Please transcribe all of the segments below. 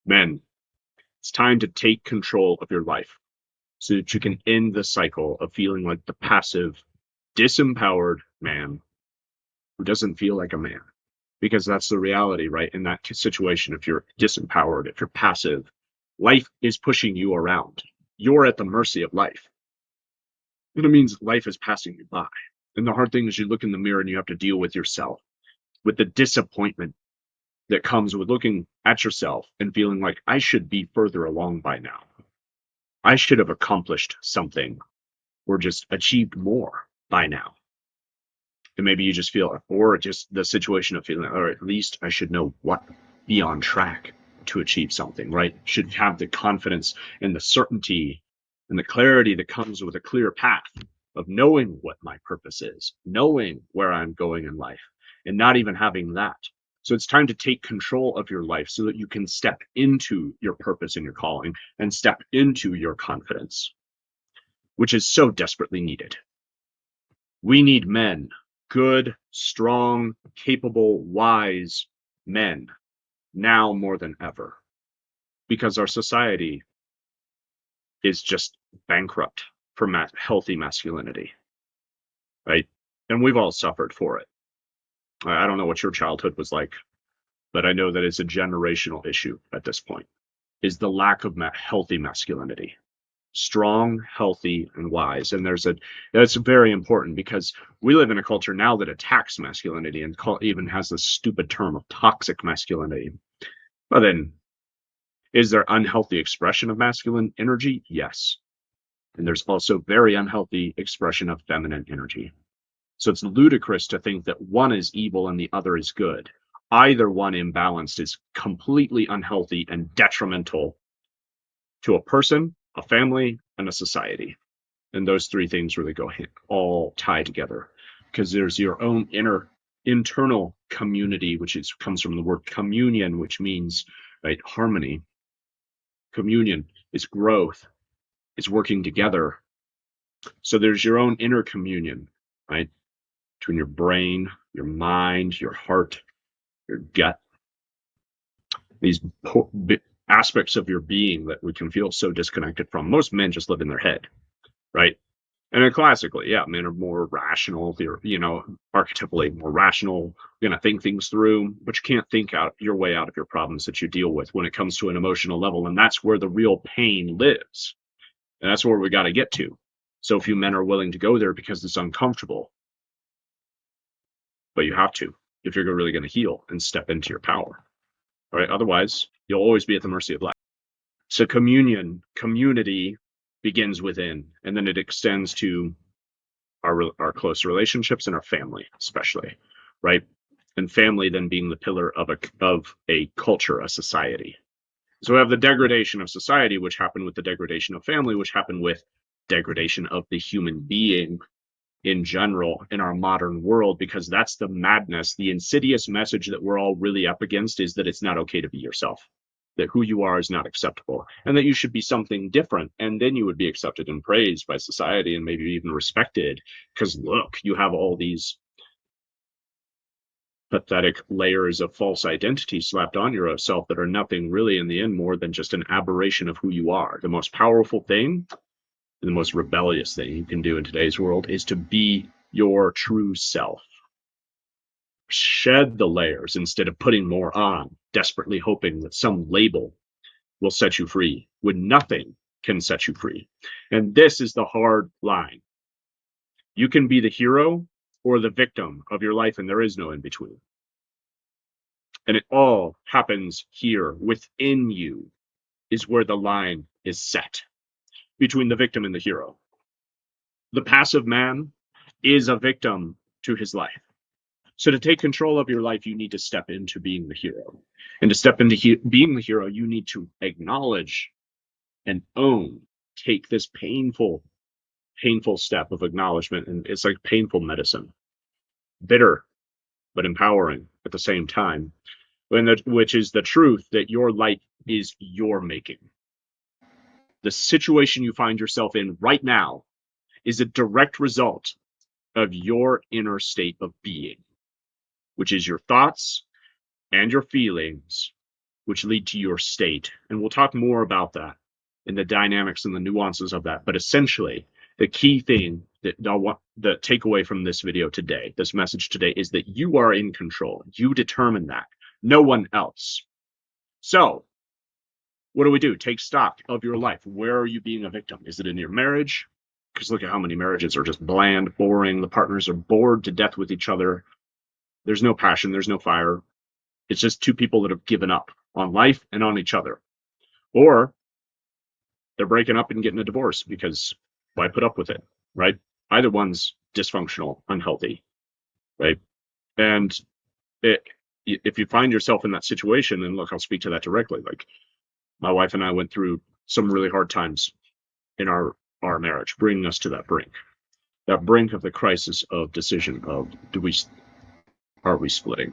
Men, it's time to take control of your life so that you can end the cycle of feeling like the passive, disempowered man who doesn't feel like a man. Because that's the reality, right? In that situation, if you're disempowered, if you're passive, life is pushing you around. You're at the mercy of life. And it means life is passing you by. And the hard thing is you look in the mirror and you have to deal with yourself, with the disappointment that comes with looking at yourself and feeling like I should be further along by now. I should have accomplished something or just achieved more by now. And maybe you just feel, or just the situation of feeling, or at least I should know what, be on track to achieve something, right? Should have the confidence and the certainty and the clarity that comes with a clear path of knowing what my purpose is, knowing where I'm going in life, and not even having that. So it's time to take control of your life so that you can step into your purpose and your calling and step into your confidence, which is so desperately needed. We need men, good, strong, capable, wise men, now more than ever, because our society is just bankrupt for healthy masculinity, right? And we've all suffered for it. I don't know what your childhood was like, but I know that it's a generational issue at this point, is the lack of healthy masculinity. Strong, healthy, and wise. And that's very important because we live in a culture now that attacks masculinity and even has this stupid term of toxic masculinity. But then, is there unhealthy expression of masculine energy? Yes. And there's also very unhealthy expression of feminine energy. So it's ludicrous to think that one is evil and the other is good. Either one imbalanced is completely unhealthy and detrimental to a person, a family, and a society. And those three things really go all tie together because there's your own internal community, which comes from the word communion, which means right harmony. Communion is growth, is working together. So there's your own inner communion, right, between your brain, your mind, your heart, your gut. These aspects of your being that we can feel so disconnected from. Most men just live in their head, right? And then classically, yeah, men are more rational. They're, archetypally more rational, going to think things through, but you can't think out your way out of your problems that you deal with when it comes to an emotional level. And that's where the real pain lives. And that's where we got to get to. So few men are willing to go there because it's uncomfortable. But you have to if you're really going to heal and step into your power. All right. Otherwise, you'll always be at the mercy of life. So community begins within, and then it extends to our close relationships and our family, especially, right? And family then being the pillar of a culture, a society. So we have the degradation of society, which happened with the degradation of family, which happened with degradation of the human being in general in our modern world, because that's the madness. The insidious message that we're all really up against is that it's not okay to be yourself, that who you are is not acceptable, and that you should be something different. And then you would be accepted and praised by society and maybe even respected. Because look, you have all these pathetic layers of false identity slapped on yourself that are nothing really in the end more than just an aberration of who you are. The most powerful thing, the most rebellious thing you can do in today's world is to be your true self. Shed the layers instead of putting more on, desperately hoping that some label will set you free when nothing can set you free. And this is the hard line. You can be the hero or the victim of your life, and there is no in between. And it all happens here within you, is where the line is set between the victim and the hero. The passive man is a victim to his life. So to take control of your life, you need to step into being the hero. And to step into being the hero, you need to acknowledge and own, take this painful step of acknowledgement. And it's like painful medicine, bitter, but empowering at the same time, which is the truth that your life is your making. The situation you find yourself in right now is a direct result of your inner state of being, which is your thoughts and your feelings which lead to your state. And we'll talk more about that and the dynamics and the nuances of that. But essentially, the key thing that I want the takeaway from this video today, this message today, is that you are in control. You determine that, no one else. So what do? Take stock of your life. Where are you being a victim? Is it in your marriage? Because look at how many marriages are just bland, boring. The partners are bored to death with each other. There's no passion. There's no fire. It's just two people that have given up on life and on each other. Or they're breaking up and getting a divorce because why put up with it, right? Either one's dysfunctional, unhealthy, right? And if you find yourself in that situation, and look, I'll speak to that directly. Like my wife and I went through some really hard times in our marriage, bringing us to that brink of the crisis of decision of are we splitting?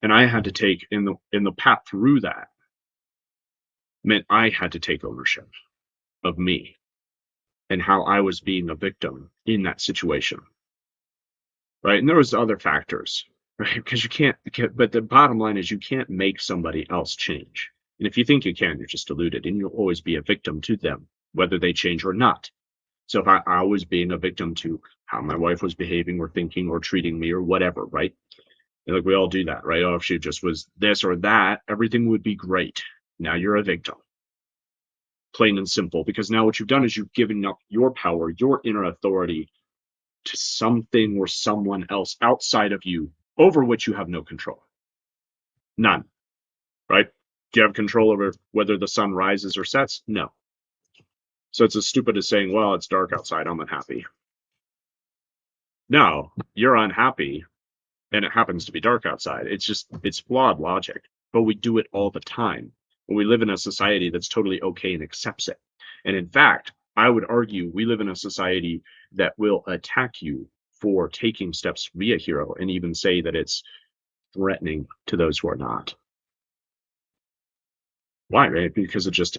And I had to take in the path through that meant I had to take ownership of me and how I was being a victim in that situation, right? And there was other factors, right? Because you can't. But the bottom line is you can't make somebody else change. And if you think you can, you're just deluded, and you'll always be a victim to them, whether they change or not. So if I was being a victim to how my wife was behaving or thinking or treating me or whatever, right? And like we all do that, right? Oh, if she just was this or that, everything would be great. Now you're a victim. Plain and simple. Because now what you've done is you've given up your power, your inner authority to something or someone else outside of you over which you have no control. None. Right? Do you have control over whether the sun rises or sets? No. So it's as stupid as saying, well, it's dark outside, I'm unhappy. No, you're unhappy and it happens to be dark outside. It's flawed logic, but we do it all the time. And we live in a society that's totally okay and accepts it. And in fact, I would argue we live in a society that will attack you for taking steps to be a hero and even say that it's threatening to those who are not. Why? Right? Because it just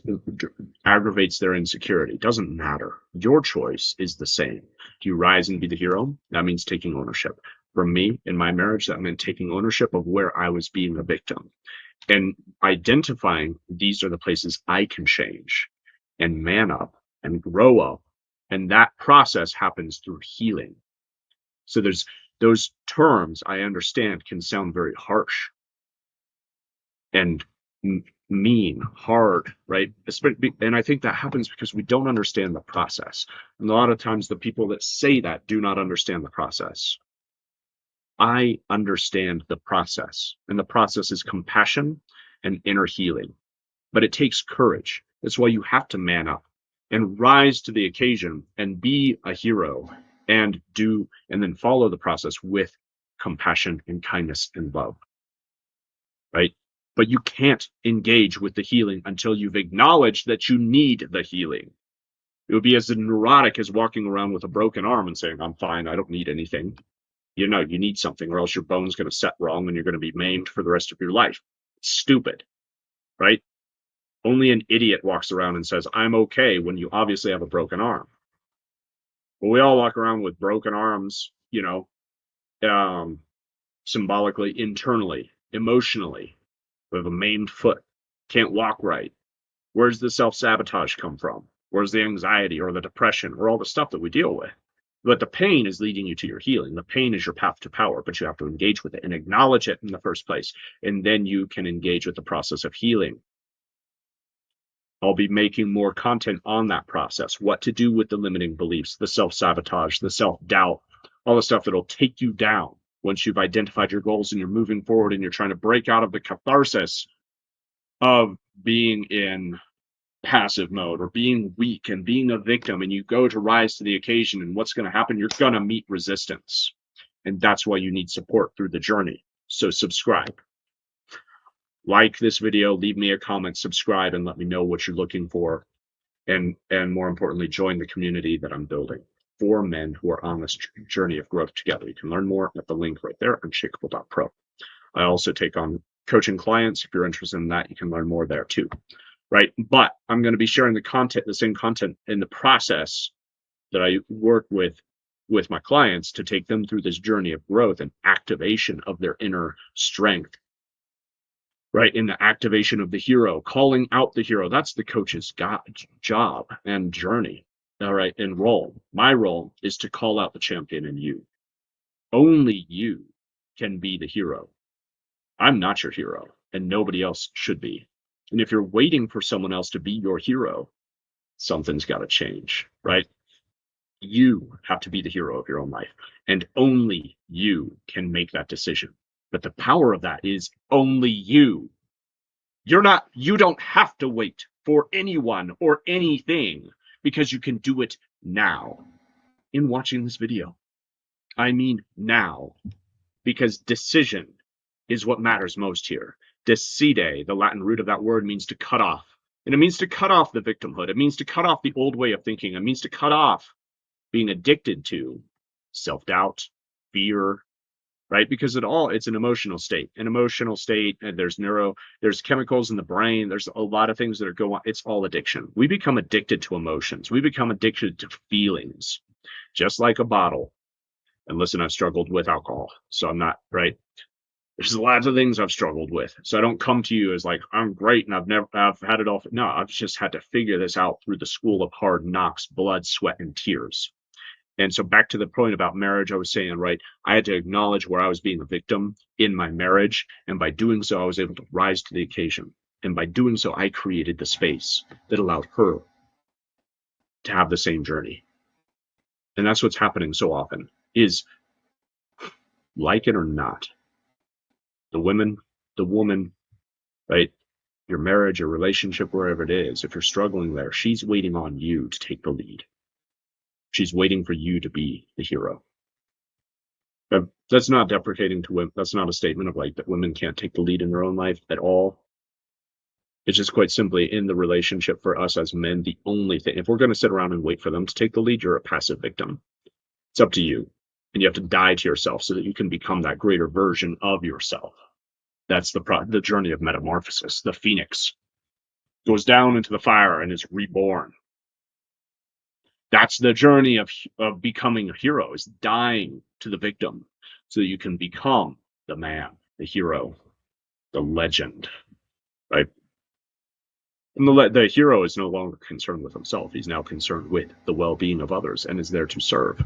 aggravates their insecurity. It doesn't matter. Your choice is the same. Do you rise and be the hero? That means taking ownership. For me, in my marriage, that meant taking ownership of where I was being a victim and identifying these are the places I can change and man up and grow up. And that process happens through healing. So there's those terms I understand can sound very harsh and mean, hard, right? And I think that happens because we don't understand the process. And a lot of times the people that say that do not understand the process. I understand the process, and the process is compassion and inner healing. But it takes courage. That's why you have to man up and rise to the occasion and be a hero and then follow the process with compassion and kindness and love, right? But you can't engage with the healing until you've acknowledged that you need the healing. It would be as neurotic as walking around with a broken arm and saying, I'm fine, I don't need anything. You know, you need something, or else your bone's going to set wrong and you're going to be maimed for the rest of your life. It's stupid, right? Only an idiot walks around and says, I'm okay, when you obviously have a broken arm. Well, we all walk around with broken arms, symbolically, internally, emotionally. We have a maimed foot, can't walk right. Where's the self-sabotage come from? Where's the anxiety or the depression or all the stuff that we deal with? But the pain is leading you to your healing. The pain is your path to power, but you have to engage with it and acknowledge it in the first place. And then you can engage with the process of healing. I'll be making more content on that process, what to do with the limiting beliefs, the self-sabotage, the self-doubt, all the stuff that'll take you down once you've identified your goals and you're moving forward and you're trying to break out of the catharsis of being in passive mode or being weak and being a victim, and you go to rise to the occasion. And what's going to happen? You're going to meet resistance. And that's why you need support through the journey. So subscribe. Like this video, leave me a comment, subscribe, and let me know what you're looking for. And more importantly, join the community that I'm building for men who are on this journey of growth together. You can learn more at the link right there on Shakeable.pro. I also take on coaching clients. If you're interested in that, you can learn more there too. Right. But I'm going to be sharing the same content in the process that I work with my clients to take them through this journey of growth and activation of their inner strength right? In the activation of the hero, calling out the hero. That's the coach's job and journey. All right. And role. My role is to call out the champion in you. Only you can be the hero. I'm not your hero, and nobody else should be. And if you're waiting for someone else to be your hero, something's got to change, right? You have to be the hero of your own life, and only you can make that decision. But the power of that is only you. You don't have to wait for anyone or anything, because you can do it now in watching this video. I mean now, because decision is what matters most here. Decide, the Latin root of that word, means to cut off. And it means to cut off the victimhood. It means to cut off the old way of thinking. It means to cut off being addicted to self-doubt, fear, right? Because it's an emotional state. An emotional state, and there's chemicals in the brain. There's a lot of things that are going on. It's all addiction. We become addicted to emotions. We become addicted to feelings, just like a bottle. And listen, I've struggled with alcohol, so I'm not, right? There's lots of things I've struggled with. So I don't come to you as like, I'm great and I've had it all. No, I've just had to figure this out through the school of hard knocks, blood, sweat, and tears. And so back to the point about marriage, I was saying, right, I had to acknowledge where I was being a victim in my marriage. And by doing so, I was able to rise to the occasion. And by doing so, I created the space that allowed her to have the same journey. And that's what's happening so often is, like it or not, the woman, right? Your marriage, your relationship, wherever it is, if you're struggling there, she's waiting on you to take the lead. She's waiting for you to be the hero. But that's not deprecating to women. That's not a statement of like that women can't take the lead in their own life at all. It's just quite simply in the relationship for us as men, the only thing, if we're going to sit around and wait for them to take the lead, you're a passive victim. It's up to you. And you have to die to yourself so that you can become that greater version of yourself. That's the journey of metamorphosis. The phoenix goes down into the fire and is reborn. That's the journey of becoming a hero, is dying to the victim so that you can become the man, the hero, the legend, right? And the hero is no longer concerned with himself. He's now concerned with the well-being of others and is there to serve.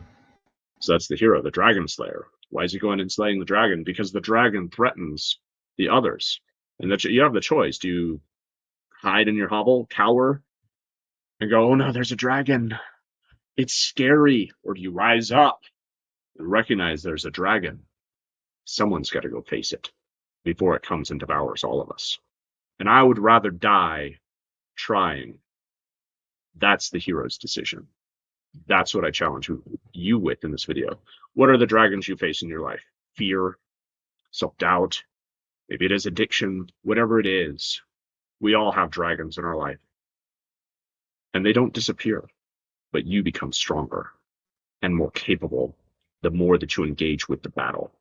So that's the hero, the dragon slayer. Why is he going and slaying the dragon? Because the dragon threatens the others. And that you have the choice. Do you hide in your hovel, cower, and go, oh no, there's a dragon, it's scary? Or do you rise up and recognize there's a dragon? Someone's got to go face it before it comes and devours all of us. And I would rather die trying. That's the hero's decision. That's what I challenge you with in this video. What are the dragons you face in your life? Fear, self-doubt, maybe it is addiction, whatever it is. We all have dragons in our life. And they don't disappear, but you become stronger and more capable the more that you engage with the battle,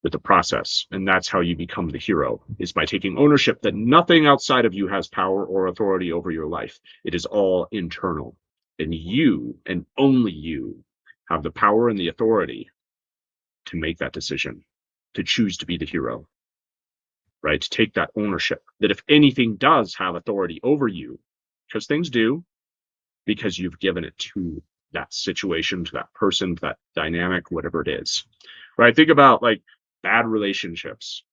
with the process. And that's how you become the hero, is by taking ownership that nothing outside of you has power or authority over your life. It is all internal. And you, and only you, have the power and the authority to make that decision, to choose to be the hero, right? To take that ownership, that if anything does have authority over you, because things do, because you've given it to that situation, to that person, to that dynamic, whatever it is, right? Think about like bad relationships,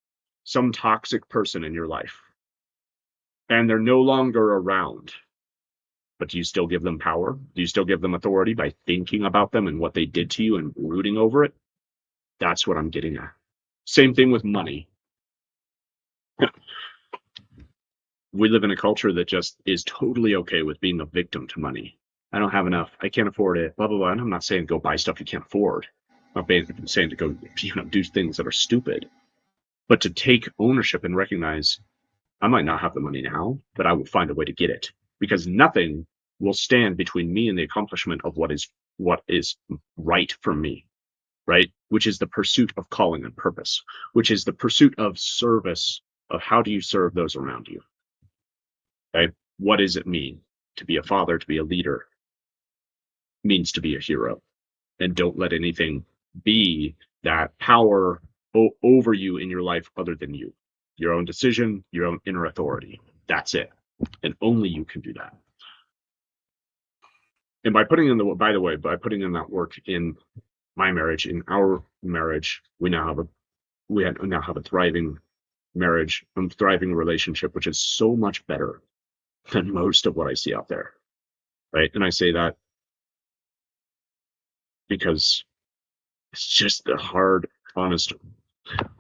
some toxic person in your life, and they're no longer around. But do you still give them power? Do you still give them authority by thinking about them and what they did to you and brooding over it? That's what I'm getting at. Same thing with money. We live in a culture that just is totally okay with being a victim to money. I don't have enough. I can't afford it. Blah, blah, blah. And I'm not saying go buy stuff you can't afford. I'm not saying to go, do things that are stupid. But to take ownership and recognize, I might not have the money now, but I will find a way to get it, because nothing will stand between me and the accomplishment of what is right for me, right? Which is the pursuit of calling and purpose, which is the pursuit of service, of how do you serve those around you, right? What does it mean to be a father, to be a leader? It means to be a hero. And don't let anything be that power over you in your life other than you. your own decision, your own inner authority. That's it. And only you can do that. And by putting in that work in my marriage, in our marriage, we now have a thriving marriage and thriving relationship, which is so much better than most of what I see out there. Right. And I say that because it's just the hard, honest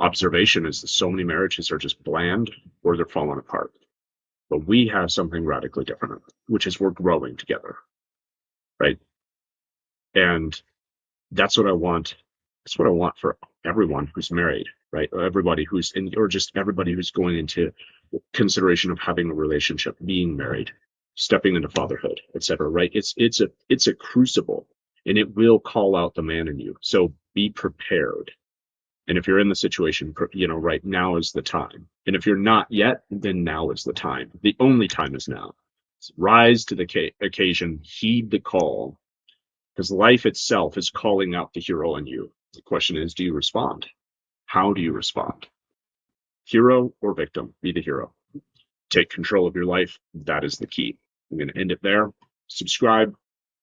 observation is that so many marriages are just bland or they're falling apart. But we have something radically different, which is we're growing together. Right. And that's what I want. That's what I want for everyone who's married, right? Everybody who's in, or just everybody who's going into consideration of having a relationship, being married, stepping into fatherhood, etc. Right? It's a crucible, and it will call out the man in you. So be prepared. And if you're in the situation, right now is the time. And if you're not yet, then now is the time. The only time is now. Rise to the occasion, heed the call, because life itself is calling out the hero in you. The question is, do you respond? How do you respond? Hero or victim? Be the hero. Take control of your life. That is the key. I'm going to end it there. Subscribe,